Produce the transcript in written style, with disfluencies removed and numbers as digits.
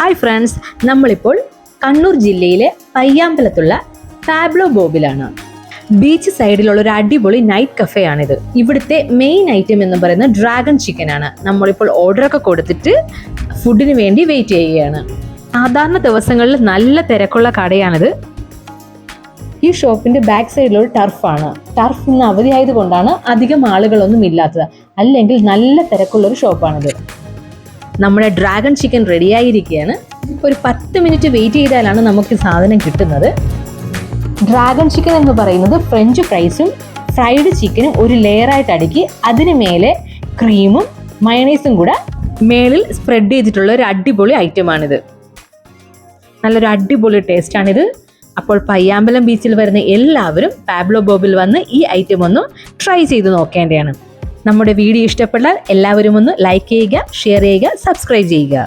Hi friends, നമ്മളിപ്പോൾ കണ്ണൂർ ജില്ലയിലെ പയ്യാമ്പലത്തുള്ള Pablo ബോബിലാണ്. Beach സൈഡിലുള്ള ഒരു അടിപൊളി നൈറ്റ് കഫേ ആണിത്. ഇവിടുത്തെ മെയിൻ ഐറ്റം എന്ന് പറയുന്നത് ഡ്രാഗൺ ചിക്കൻ ആണ്. നമ്മളിപ്പോൾ ഓർഡറൊക്കെ കൊടുത്തിട്ട് ഫുഡിന് വേണ്ടി വെയിറ്റ് ചെയ്യുകയാണ്. സാധാരണ ദിവസങ്ങളിൽ നല്ല തിരക്കുള്ള കടയാണിത്. ഈ ഷോപ്പിന്റെ ബാക്ക് സൈഡിലൊരു ടർഫാണ്. ടർഫ് ഇന്ന് അവധിയായത് കൊണ്ടാണ് അധികം ആളുകളൊന്നും ഇല്ലാത്തത്. അല്ലെങ്കിൽ നല്ല തിരക്കുള്ളൊരു ഷോപ്പാണിത്. നമ്മുടെ ഡ്രാഗൺ ചിക്കൻ റെഡിയായിരിക്കുകയാണ്. ഒരു 10 മിനിറ്റ് വെയിറ്റ് ചെയ്താലാണ് നമുക്ക് സാധനം കിട്ടുന്നത്. ഡ്രാഗൺ ചിക്കൻ എന്ന് പറയുന്നത് ഫ്രഞ്ച് ഫ്രൈസും ഫ്രൈഡ് ചിക്കനും ഒരു ലെയറായിട്ട് അടുക്കി അതിന് മേലെ ക്രീമും മയണൈസും കൂടെ മേളിൽ സ്പ്രെഡ് ചെയ്തിട്ടുള്ള ഒരു അടിപൊളി ഐറ്റമാണിത്. നല്ലൊരു അടിപൊളി ടേസ്റ്റാണിത്. അപ്പോൾ പയ്യാമ്പലം ബീച്ചിൽ വരുന്ന എല്ലാവരും പാബ്ലോ ബോബിൽ വന്ന് ഈ ഐറ്റം ഒന്ന് ട്രൈ ചെയ്ത് നോക്കേണ്ടതാണ്. നമ്മുടെ വീഡിയോ ഇഷ്ടപ്പെട്ടാൽ എല്ലാവരും ഒന്ന് ലൈക്ക് ചെയ്യുക, ഷെയർ ചെയ്യുക, സബ്സ്ക്രൈബ് ചെയ്യുക.